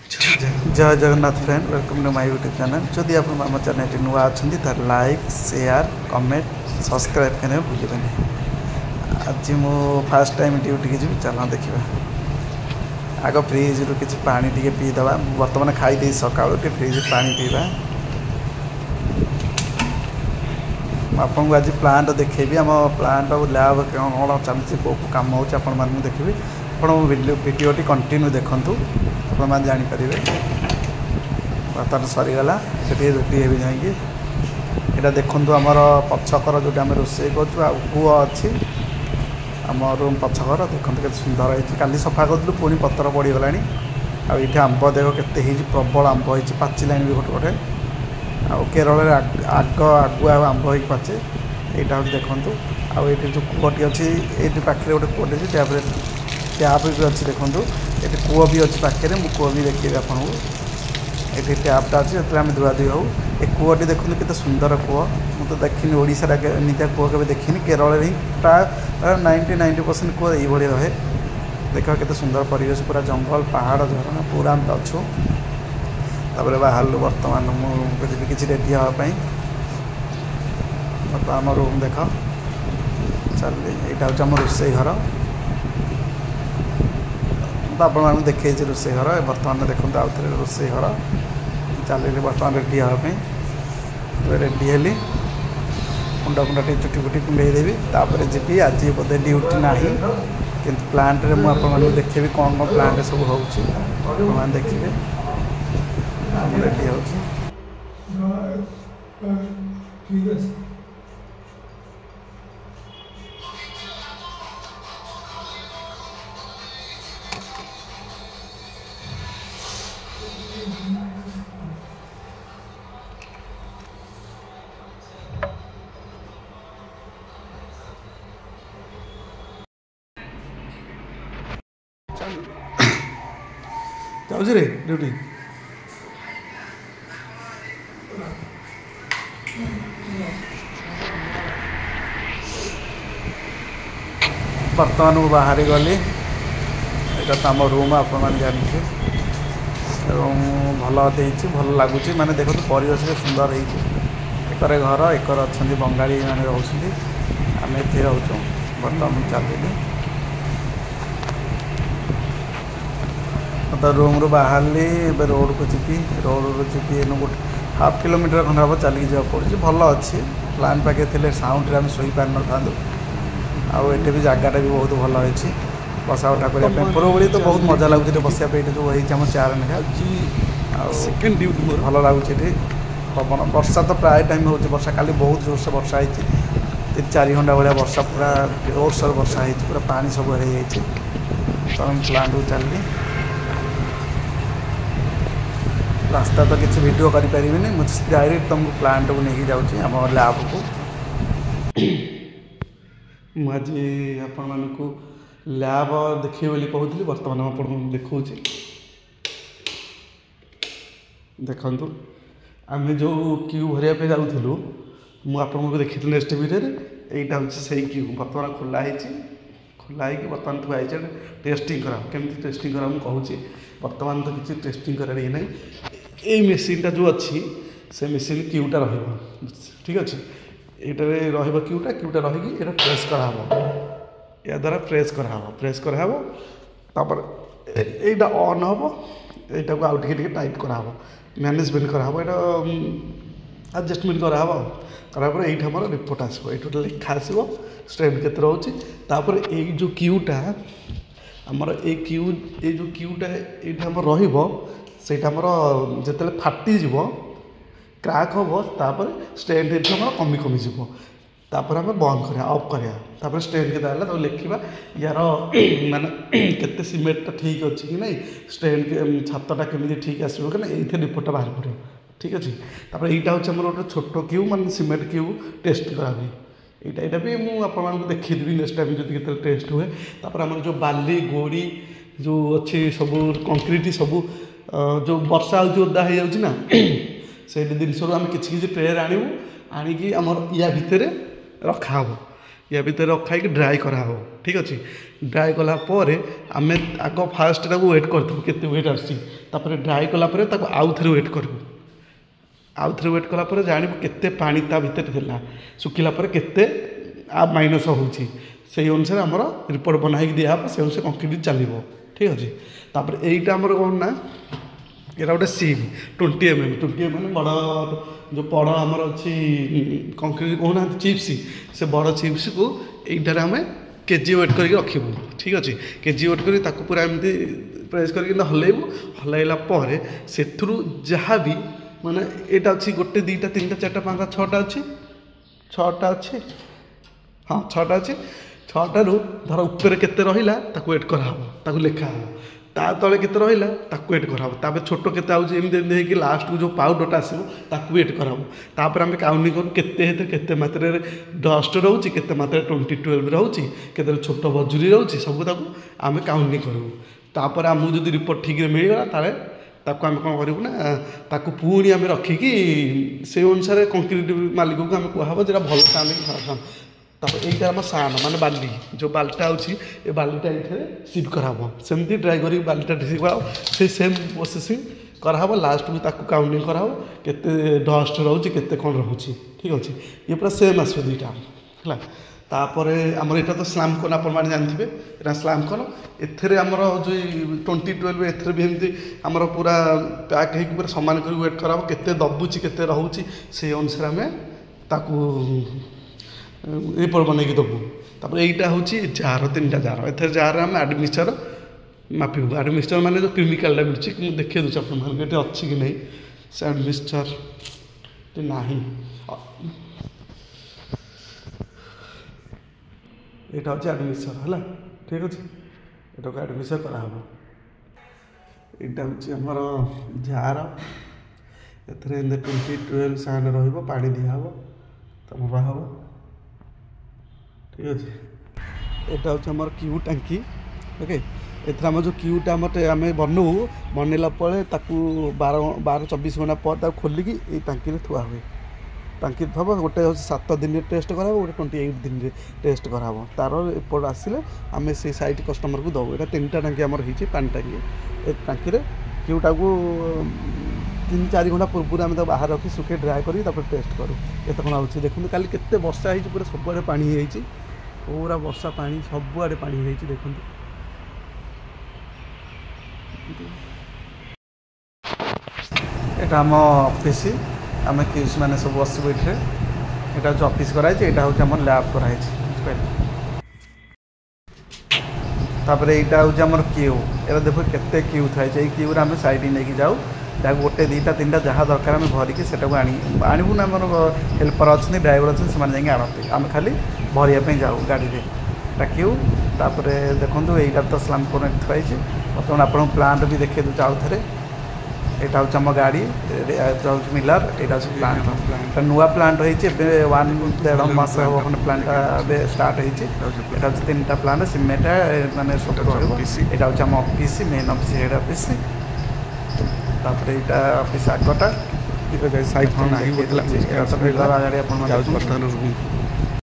जय Jagannath friend welcome to my YouTube channel जदि आप आम चैनल नुआ अच्छा तार लाइक शेयर कमेंट सब्सक्राइब करने भूलें आज मु फास्ट टाइम ड्यूटी की जी चल देखा आग फ्रिज रू कि पा टे पीदे बर्तमान खाई सका फ्रिज पा पीवा आपको आज प्लांट देखेबी आम प्लांट लैब कौन चलती कौ कम हो देखी आप भिडियोटी कंटिन्यू देखूँ आप जापर बर्तमान सरीगला से रेडी है जाकि यहाँ देखूँ आमर पछकर जो आम रोसे कूह अच्छी आम रूम पछकर देखते के सुंदर है काली सफा करूँ पुणी पतर पड़गला आठ आंब देख के प्रबल आंब हो पाचिलानी भी गोटे गोटे आ केरल आगुआ आंब हो पाचे यहाँ हूँ देखूँ आए जो कूहटी अच्छी ये पाखे गोटे कूहटे टैप टैप भी अच्छी देखूँ ये कूह भी अच्छी पाखे मुझे कूह भी देखिए आपको ये टैपटा अच्छी जो आम धुआधुई हो ये कूहटी देखते के सुंदर कूह मुझे तो देखनी ओडिशा एमती कूह के देखनी केरल ही प्राय 90% कूह ये रहे देख के सुंदर परिवेश पूरा जंगल पहाड़ झरना पूरा आम अच्छु तापर बाहर बर्तमान मुझे किसी रेडी हाँपाई आम रूम देख चल यहाँ हूँ आम रोसे घर तो आप देखे रोसे घर बर्तमान देखते आउ थे रोसे घर चलिए बर्तमान रेडी हाँपाई रेडी हेली कुंडा कुंडा टे चुटी फुटी कुंडे देवी तापर जी आज बोधे ड्यूटी ना कि प्लांट रे मुझे देखेबी कौन कौन प्लांट सब हो देखिए रेडी हो जाऊँ रे ड्यूटी बर्तमान को बाहरी गली यहाँ तो आम रूम आप जानते भल भल लगुच माने देखो परिवेश सुंदर होकर घर एकर अच्छा बंगाली मैंने रोचे आम ये रोचु बर्तमान चलिए तो रूम रू बाहरली रोड को जी रोड रू जी गोटे हाफ किलोमीटर खंड हम चलिए जावा पड़े भल अच्छी प्लान पाखे थे साउंड आम शोई पार न था आठ भी जगटा भी बहुत भल होती बसा उठा करने पूर्वी तो बहुत मजा लगुच बसापी जो होम चेयर निका सेकेंड ड्यूटी भल लगुच पवन वर्षा तो प्राय टाइम हो वर्षा काली बहुत जोर से वर्षा होती 3-4 घंटा भाया वर्षा पूरा जोर सोर वर्षा होती पूरा पानी सब हो तो प्लांट को चलिए रास्ता तो किसी वीडियो करें मुझे डायरेक्ट तुमको प्लांट को लेकिन जाऊँगी आम लैब को मुझे आपण को लैब देखिए बोली कहूली बर्तमान आपको देखा देखु आम जो क्यू भरवाई जाऊँ मुझे देखी नेक्स्ट वीडियो यहाँ हूँ से क्यू बर्तमान खोला बर्तमान थुआई टेस्टिंग करा केमती टेस्टिंग करा मुझे बर्तमान तो किसी टेस्टिंग करार ये ना ये मेसीनटा जो अच्छी से मेसीन क्यूटा ठीक अच्छे यहाँ क्यूटा क्यूटा रही ये प्रेस कराव या द्वारा प्रेस कराव तापर यहाँ ऑन हम यहाँ को आउ टे टाइट कराव मैनेजमेंट कराव यहाँ एडजस्टमेंट कराव करापर ये आम रिपोर्ट आसो ये लिखा आसो स्ट्रेंथ केते रोचे तापर ये जो क्यूटा आमर ये जो क्यूटा ये आम रहीटा आमर जिते फाटीज क्रैक हम तापर स्ट्रेंथ ये कमी कमी जीव तापर आम बंद करा अफ करा स्ट्रेंथ के तो लिखा यार माने केते सीमेंटा ठीक अच्छी कि नहीं स्ट्रेंथ छातटा केमी ठीक आसो कि ये रिपोर्टा बाहर पड़ो ठीक अच्छे तापर यहाँ हूँ आम गोटे छोट क्यू माने सीमेंट क्यू टेस्ट करा यहाँ भी मुझे देखीदेवी नेक्स्ट टाइम जो टेस्ट हुए तापर आम जो बाली गोड़ी जो अच्छे सब कंक्रीट सब जो वर्षा ओदा हो जाना से जिनस आम कि ट्रे आणवु आणिकी आमर या भितर रखा या भितर रखा ड्राए कराव ठीक अच्छे ड्राए कलापर आम आग फास्ट वेट करूँ के वेट आसपर ड्राए कलापर आउ थे वेट करूँ आउ थे वेट कलापर जानू केते पानी ता भितर थिला सुखिला पर केते आ माइनस होची से अनुसार आमर रिपोर्ट बनाई दिहब से अनुसार कंक्रीट चलो ठीक अच्छे तापर यहीटा आमर कौन ना यहाँ गोटे सीम 20 mm बड़ जो बड़ आमर अच्छी कंक्रीट कहना चिप्स से बड़ चिप्स को यहीटार आम केजी वेट करके रखिबू ठीक अच्छे केजी वेट कर पूरा एमती प्रेस करके हलैबू हलैला से जहाँ भी माने यहाँ अच्छी गोटे 2 3 4 5 6टा अच्छी 6टा अच्छी हाँ 6टा अच्छी 6टारू धर ऊपर केते रहिला ताकू वेट कराहब लिखा ता तले केते रहिला ताकू वेट कराहब तापर छोटो केते आउछ एमती कि लास्ट को जो पाउडरटा आसीबो ताकू वेट कराहब तापर आम काउंटिंग करूँ केते मात्रा डस्ट रोचे केते मात्रा 2012 रोचे केते छोट बजुरी रोचे सब आम काउंटिंग करूँ तापर आमको जो रिपोर्ट ठीक मिलगला ताले ताको आम कौन करूँ ना ताको पुणी आम रखिकी से अनुसार कंक्रीट मालिक को आम कहब जो भल साउंड कि खराब साउंड तापर यहीटा आम सान माने बाली जो बाल्टा अच्छी ये बालीटा ये सिफ्ट कराब सेमती ड्राई कर बालीटा रिसीव कराब से सेम प्रोसेसिंग कराब लास्ट को ताको काउंटिंग कराब केते डस्ट रोचे केते कौन रोचे ठीक अच्छे ये पूरा सेम आसो दुईटा है तापर आमर यहाँ तो स्लाम कन आप जानते हैं स्लाम कन एथेर आमर जो 2012 एथेर भी एमती आमर पूरा पैक हो पूरा सामान कर वेट कराब केते दबुची केते रोचे से अनुसार आम ताकू रिपोर्ट बनई देवु तापर यहीटा हूँ जार 3टा जार एथेर जार आम आडमिक्सचर मापिबू आडमिक्सचर माने जो केमिकालटा मिलूँ देखिए दूसरे आपको अच्छी कि नहीं से आडमिक्सचर ना यहाँ हूँ आडमिक्सचर है ठीक अच्छे यहाँ को आडमिक्सचर कराहब यहाँ हूँ आमर जार एथेर 2012 साइन रहा दिहब तमरा हम ठीक अच्छे यहाँ हूँ आमर क्यू टांकी ओके एथर आम जो क्यूटा आम बनऊ बनला 12-24 घंटा पर खोलिकी ये टांकी थुआ हुए टांकी थब गोटे 7 दिन टेस्ट कराब गोटे 28 दिन टेस्ट कराब तार रिपोर्ट आसिले आम से साइट कस्टमर को दबू यहाँ 3टा टांकी आमर होती पानी टांकी ए टांकी क्यूटा को 3-4 घंटा पूर्व आम बाहर रखी सुखे ड्राए कर टेस्ट करूँ ये कौन आगे देखते काली केते वर्षा हो पूरा सबुआड़े पानी हो पूरा वर्षा पानी सबुआड़े पानी हो देखते यहाँ आम ऑफिस आम क्यूज मैंने सब बसबू ये यहाँ जो ऑफिस कराई यहाँ हूँ आम लैब कराई तापर यहाँ हूँ आम क्यू ये देखो केते क्यू थाई क्यू आम साइड नहीं जाऊ जहाँ गोटे 2टा 3टा जहाँ दरकार आम भरिकी से आणबू ना आम हेल्पर अच्छे ड्राइवर अच्छे से जाएंगे आनते आम खाली भरिया जाऊ गाड़ी में क्यू तापर देखो यहाँ तो स्लाम कनेक्ट थी बर्तमान आप प्लांट भी देखिए दूसरे आउ थे यहाँ हूँ आम गाड़ी मिलर यहाँ हूँ प्लांट नुआ प्लांट होती 1.5 मास खंडे प्लांट स्टार्ट होता 3टा प्लांट सीमेंट मैंने सब यहाँ हूँ आम office main office head office तापर यहाँ ऑफिस आगटा साइड